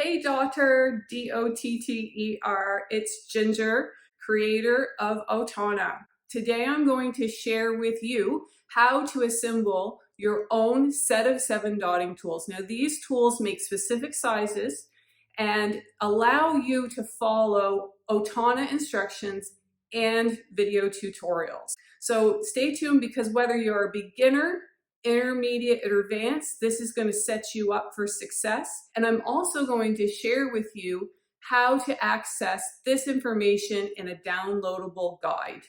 Hey daughter, D-O-T-T-E-R, it's Ginger, creator of Otauna. Today I'm going to share with you how to assemble your own set of 7 dotting tools. Now these tools make specific sizes and allow you to follow Otauna instructions and video tutorials. So stay tuned, because whether you're a beginner, intermediate, or advanced, this is going to set you up for success. And I'm also going to share with you how to access this information in a downloadable guide.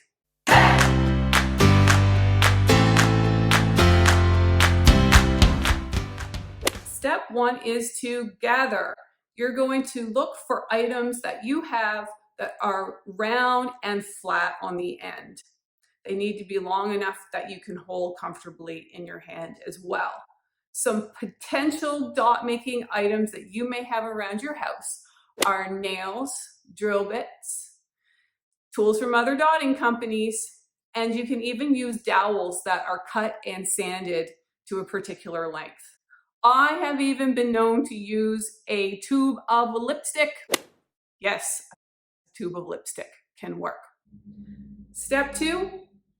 Step 1 is to gather. You're going to look for items that you have that are round and flat on the end. They need to be long enough that you can hold comfortably in your hand as well. Some potential dot making items that you may have around your house are nails, drill bits, tools from other dotting companies, and you can even use dowels that are cut and sanded to a particular length. I have even been known to use a tube of lipstick. Yes, a tube of lipstick can work. Step 2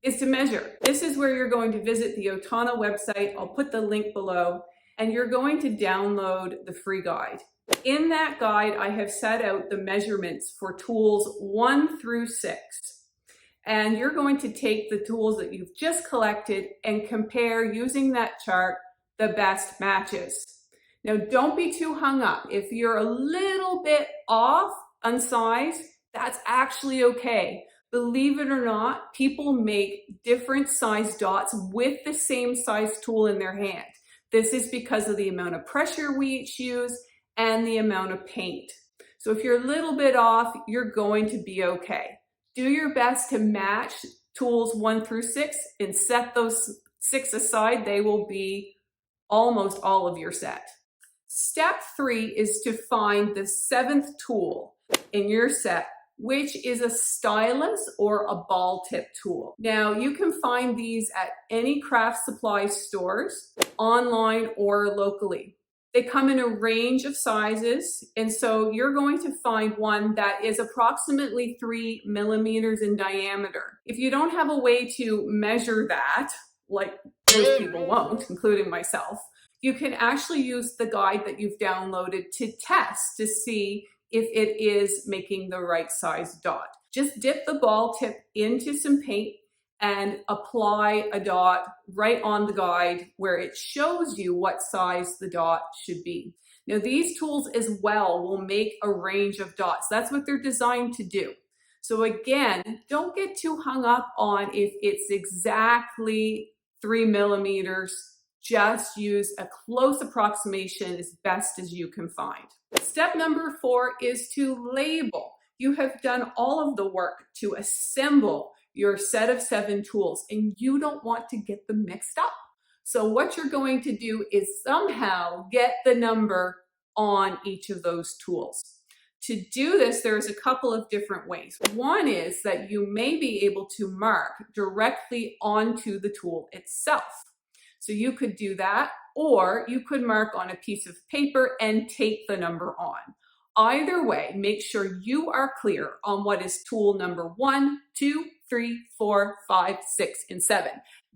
is to measure. This is where you're going to visit the Otauna website. I'll put the link below, and you're going to download the free guide. In that guide, I have set out the measurements for tools 1 through 6. And you're going to take the tools that you've just collected and compare, using that chart, the best matches. Now, don't be too hung up. If you're a little bit off on size, that's actually okay. Believe it or not, people make different size dots with the same size tool in their hand. This is because of the amount of pressure we each use and the amount of paint. So if you're a little bit off, you're going to be okay. Do your best to match tools 1 through 6 and set those 6 aside. They will be almost all of your set. Step 3 is to find the 7th tool in your set, which is a stylus or a ball tip tool. Now you can find these at any craft supply stores, online or locally. They come in a range of sizes, and so you're going to find one that is approximately 3 millimeters in diameter. If you don't have a way to measure that, like most people won't, including myself, you can actually use the guide that you've downloaded to test to see if it is making the right size dot. Just dip the ball tip into some paint and apply a dot right on the guide where it shows you what size the dot should be. Now these tools as well will make a range of dots. That's what they're designed to do. So again, don't get too hung up on if it's exactly 3 millimeters. Just use a close approximation as best as you can find. Step number 4 is to label. You have done all of the work to assemble your set of 7 tools, and you don't want to get them mixed up. So what you're going to do is somehow get the number on each of those tools. To do this, there's a couple of different ways. One is that you may be able to mark directly onto the tool itself. So you could do that, or you could mark on a piece of paper and tape the number on. Either way, make sure you are clear on what is tool number 1, 2, 3, 4, 5, 6, and 7.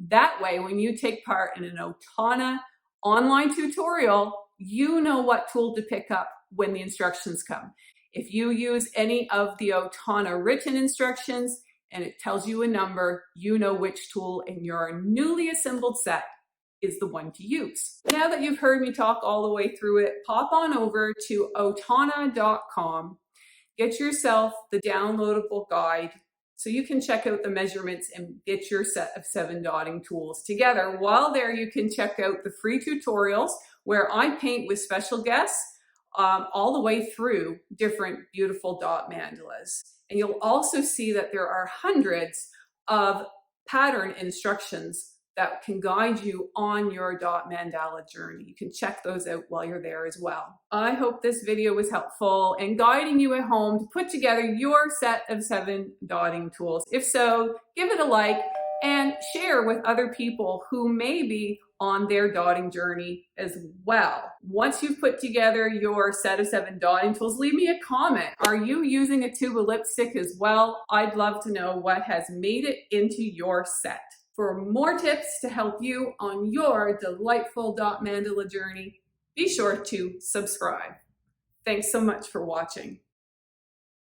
That way, when you take part in an Otauna online tutorial, you know what tool to pick up when the instructions come. If you use any of the Otauna written instructions and it tells you a number, you know which tool in your newly assembled set is the one to use. Now that you've heard me talk all the way through it, pop on over to otauna.com, get yourself the downloadable guide so you can check out the measurements and get your set of 7 dotting tools together. While there, you can check out the free tutorials where I paint with special guests all the way through different beautiful dot mandalas. And you'll also see that there are hundreds of pattern instructions that can guide you on your dot mandala journey. You can check those out while you're there as well. I hope this video was helpful in guiding you at home to put together your set of 7 dotting tools. If so, give it a like, and share with other people who may be on their dotting journey as well. Once you've put together your set of 7 dotting tools, leave me a comment. Are you using a tube of lipstick as well? I'd love to know what has made it into your set. For more tips to help you on your delightful dot mandala journey, be sure to subscribe. Thanks so much for watching.